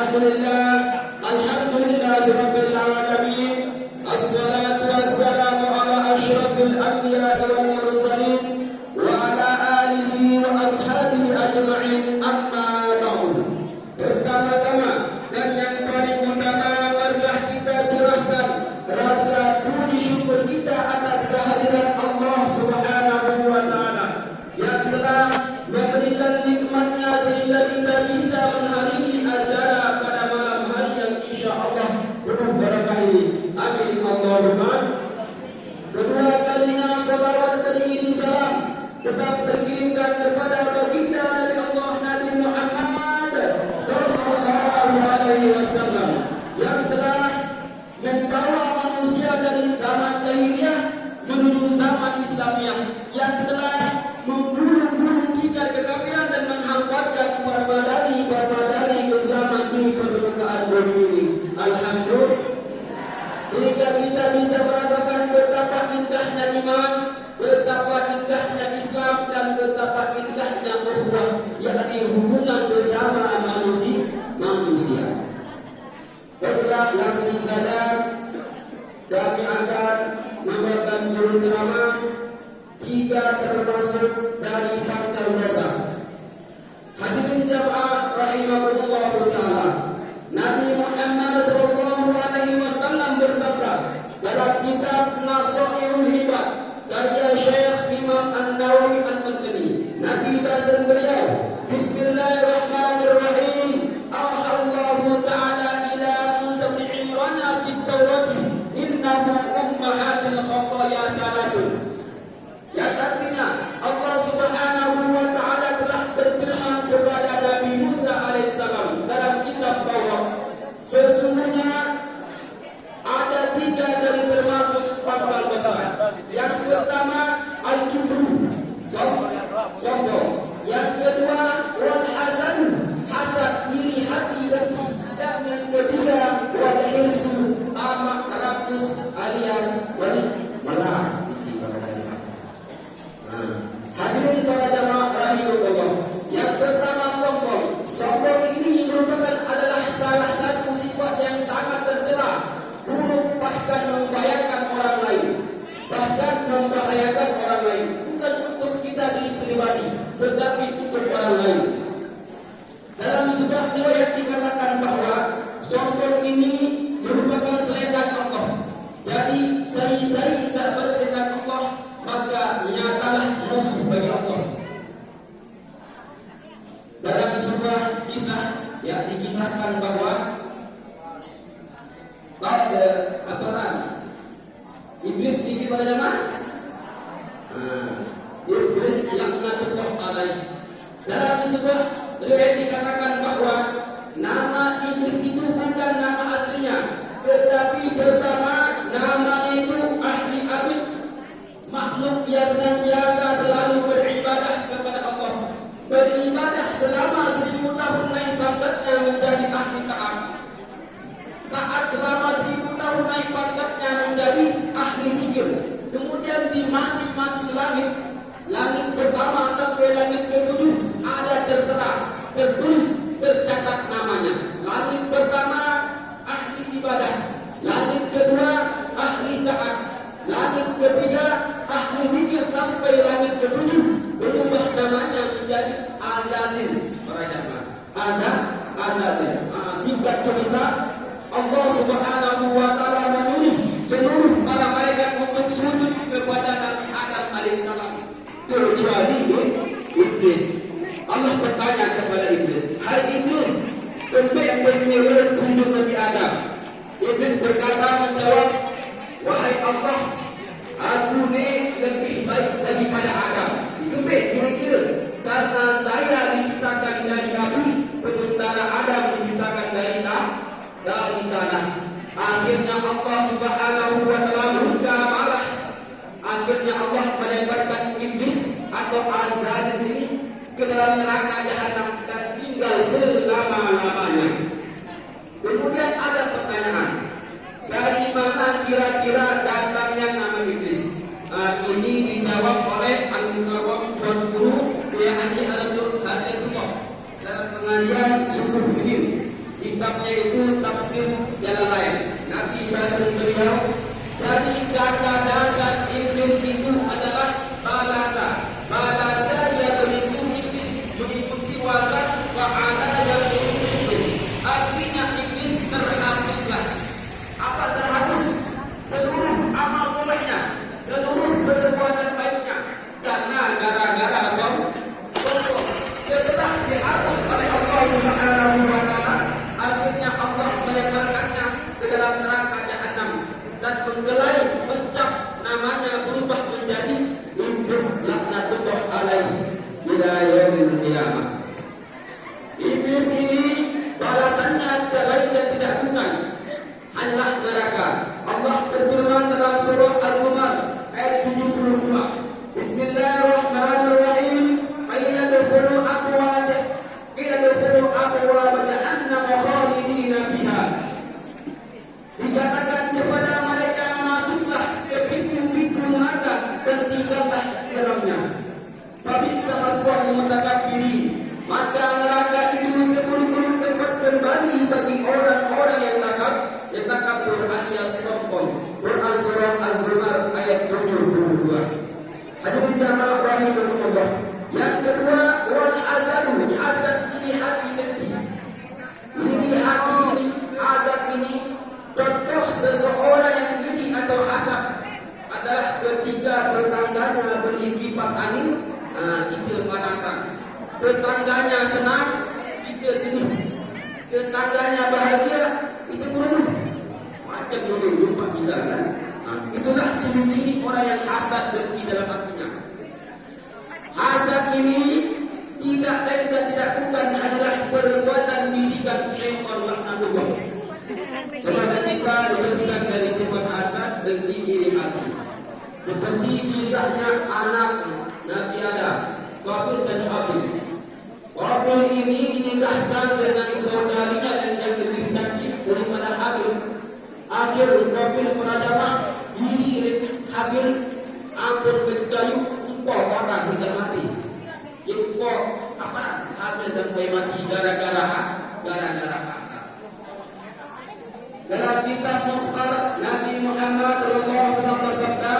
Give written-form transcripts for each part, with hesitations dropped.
Alhamdulillah, Rabbil Alamin. Assalatu wassalamu ala asyrafil anbiya'i wal mursalin wa ala alihi wa ashabihi ajma'in, amma ba'du. Pertama-tama dan yang paling utama, marilah kita curahkan rasa puji syukur kita atas kehadiran Allah Subhanahu wa taala yang telah memberikan nikmatnya sehingga kita bisa menghadiri acara pada malam hari yang insyaallah penuh barakah ini. Amin Allahumma. Kedua kalinya salawat beriring salam tetap terkirimkan kepada baginda Nabi Allah Nabi Muhammad sallallahu alaihi wasallam yang telah membawa manusia dari zaman jahiliyah menuju zaman Islamiah, yang telah menggulung-gulung tikar kekafiran dan menghamparkan barbadari keislaman di permukaan bumi ini. Alhamdulillah, sehingga kita bisa merasakan betapa indahnya iman, betapa indahnya Islam, dan betapa indahnya ukhuwah, yakni hubungan sesama manusia. Baiklah, langsung saja kami akan membawakan judul ceramah 3 termasuk dari fakta dasar. Hadirin jamaah rahimahullah taala, Nabi Muhammad sallallahu alaihi wasallam bersabda dalam kitab Nasaihul Ibad karya Syekh Imam An-Nawawi Al-Madani, Nabi dasar beliau, Bismillahirrahmanirrahim, Allahu ta'ala ila Musa bin Imran fi Tawrat, innahu ummahatil khafaya thalatun. Yang artinya Allah Subhanahu wa taala telah berfirman kepada Nabi Musa alaihissalam dalam kitab Taurat, sesungguhnya ada 3 dari termasuk fakta besar. Yang pertama al-kibru, sombong. Yang kedua wal hasan, hasad, iri hati dengki. Dan yang ketiga wal hirsu, amak rakus alias malah. Hadirin para jamaah rahimahullah, yang pertama sombong. Sombong ini merupakan adalah salah satu sifat yang sangat tercela, buruk, bahkan membahayakan orang lain. Bukan untuk kita diri pribadi, tetapi untuk orang lain. Dalam sebuah riwayat dikatakan bahwa sombong ini merupakan selendang Allah. Jadi sari-sari sahabat selendang Allah, maka nyatalah musuh bagi Allah. Dalam sebuah kisah dikisahkan bahwa pada iblis tinggi pada jamaah, iblis yang mengatullah alaihi. Dalam sebuah riwayat dikatakan bahwa nama iblis itu bukan nama aslinya, tetapi pertama namanya itu ahli abid, makhluk yang senantiasa selalu beribadah kepada Allah, beribadah selama 1000 tahun naik pangkatnya menjadi ahli taat, taat selama 1000 tahun naik pangkatnya menjadi ahli zikir. Kemudian di masing-masing langit pertama sampai langit ke-7 ada tertera, tertulis, tercatat namanya. Langit pertama ahli ibadah, langit kedua ahli taat, langit ketiga ahli zikir, sampai langit ke-7 berubah namanya menjadi Azazil. Para jamaah, Azazil. Singkat cerita, Allah Subhanahu wa taala menyuruh seluruh para malaikat untuk sujud kepada Nabi Adam alaihissalam, kecuali iblis. Allah bertanya kepada iblis, "Hai iblis, kenapa engkau sujud Nabi Adam?" Iblis berkata, menjawab, "Wahai Allah, aku ni lebih baik daripada Adam." Dikembik kira-kira, karena saya diciptakan dari api, sementara Adam diciptakan dari tanah. Akhirnya Allah Subhanahu wa taala murka marah. Akhirnya Allah melemparkan iblis atau Azazil ini ke dalam neraka jahanam dan tinggal selama-lamanya. Kemudian ada pertanyaan, dari mana kira-kira datangnya nama iblis? Ini dijawab oleh Al-Mukarram Tuan Guru Kiai Haji Al-Nur Hadiyatullah dalam pengajian subuh sendiri. Kitabnya itu Tafsir Jalalain. Nabi bahasa beliau, jadi kata dasar iblis itu adalah balasa. Balasa yang berisu iblis mengikuti wazan wa'ala yang mengikuti. Artinya iblis terhapuslah. Apa terhapus? Seluruh amal solehnya, seluruh perbuatan baiknya. Karena gara-gara sombong, setelah dihapus oleh Allah Subhanahu wa Ta'ala, akhirnya Allah melemparkannya ke dalam neraka Jahannam dan mencap namanya berubah menjadi iblis laknatullah alaihi ila yaumil qiyamah. Iblis ini balasannya tidak lain dan tidak bukan hanyalah neraka. Allah berfirman dalam surah Al-Zumar ayat 72. Bismillahirrahmanirrahim. Qila dkhulu abwaab jahannam khalidina fiha. Dikatakan kepada mereka, masuklah ke pintu-pintu neraka dan tinggallah di dalamnya. Fabisa maswal mutakabbirin. Maka neraka itu seburuk-buruk tempat kembali bagi orang-orang yang takabur alias sombong. Quran surah Al-Zumar ayat 72. Hadirin jamaah rahimahumullah. Yang kedua, wal hasaru. Hasad ini hati dengki. Ini hati ini, hasad ini. Contoh seseorang yang iri atau hasad adalah ketika tetangganya beli kipas angin, kita panasan. Tetangganya senang, kita sedih. Tetangganya bahagia, kita beruntung. Macam dulu Pak bisa kan? Itulah ciri-ciri orang yang hasad dengki dalam artinya. Hasad ini tidak lain dan tidak bukan adalah perbuatan bisikan syaitan laknatullah. Semoga kita diberikan dari sifat hasad dengki iri hati. Seperti kisahnya anak Nabi Adam, Qabil dan Habil. Qabil ini dinikahkan dengan saudarinya dan yang lebih cantik daripada Habil. Akhir Qabil menadamah diri Habil hampir berkayu impor orang sehingga mati. Impor apa? Habil sampai mati gara-gara hasad. Dalam kitab Mukhtar Nabi Muhammad SAW bersabda,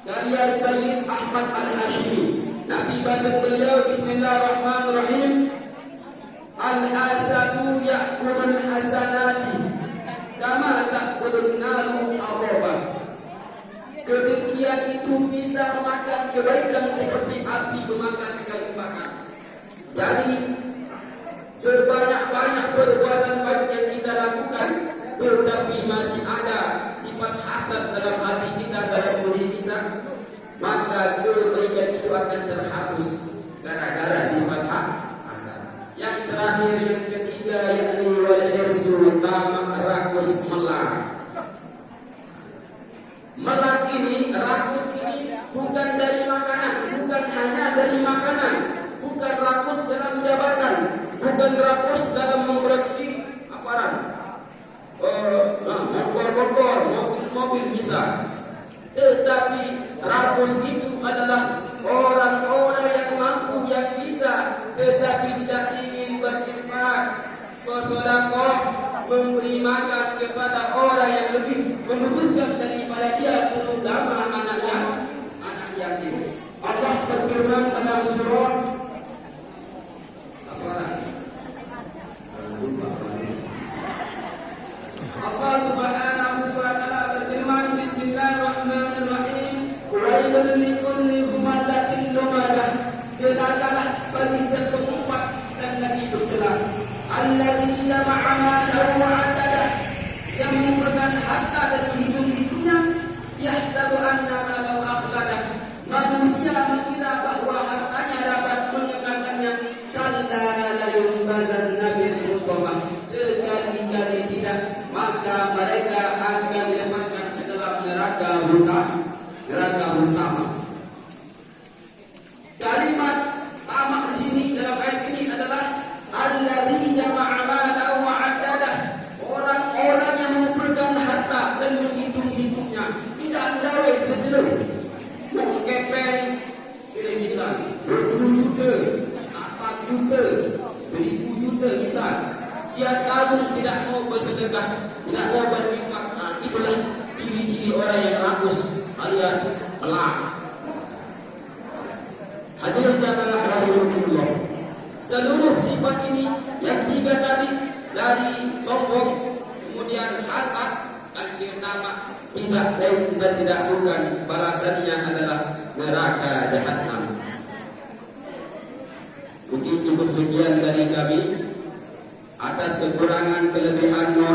karya Sayyid Ahmad Al-Hashimi. Nabi bahasa beliau, Bismillahirrahmanirrahim. Al-asadu ya'kulul hasanati kama ta'kulun naru al-robah. Kedengkian itu bisa memakan kebaikan seperti api memakan kayu bakar. Jadi sebanyak-banyak perbuatan baik yang kita lakukan, tetapi masih ada sifat hasad dalam hati kita, dalam diri kita, maka kebaikan itu akan terhapus gara-gara sifat hasad. Yang terakhir, yang ketiga, yakni wal hirsu, tamak, rakus, melak. Melak ini, rakus ini bukan dari makanan, bukan hanya dari makanan, bukan rakus dalam jabatan, bukan rakus dalam mengoreksi aparat. Motor, mobil bisa. Tetapi rakus itu adalah orang-orang yang mampu, yang bisa, tetapi tidak ingin berinfak, bersedekah, memberi makan kepada orang yang lebih membutuhkan daripada dia, terutama anak yatim. Allah berfirman dalam surah Allah Subhanahu wa Ta'ala berfirman, Bismillahirrahmanirrahim. Wailul likulli humazatin lumazah. Celakalah bagi setiap pengumpat dan lagi bercela. Alladzi jama'a malahu wa 'addadah. Yang mengumpulkan harta dan menghitung-hitungnya. Yahsabu anna malahu akhladah. Manusia mengira bahwa hartanya dapat menyekalkannya. Kalla la yumbazanna bil hutamah. Sekali-kali tidak, maka mereka akan dilemparkan ke dalam neraka utama. Kalimat tamak di sini dalam ayat ini adalah alladzi jama'a malahu wa 'addadah. Orang-orang yang mengumpulkan harta dan menghitung-hitungnya. Tidak gawe sedelu. Mengkepeng pilih misal 20 juta, 4 juta, 1000 juta misal. dia kabur, tidak mau bersedekah, tidak mau berinfak. Nah, itulah ciri-ciri orang yang rakus alias melak. Hadirin jamaah rahimahullah. Seluruh sifat ini yang tiga tadi, dari sombong, kemudian hasad, dan nama, tidak lain dan tidak bukan, balasannya adalah neraka jahanam. Mungkin cukup sekian dari kami. Atas kekurangan kelebihan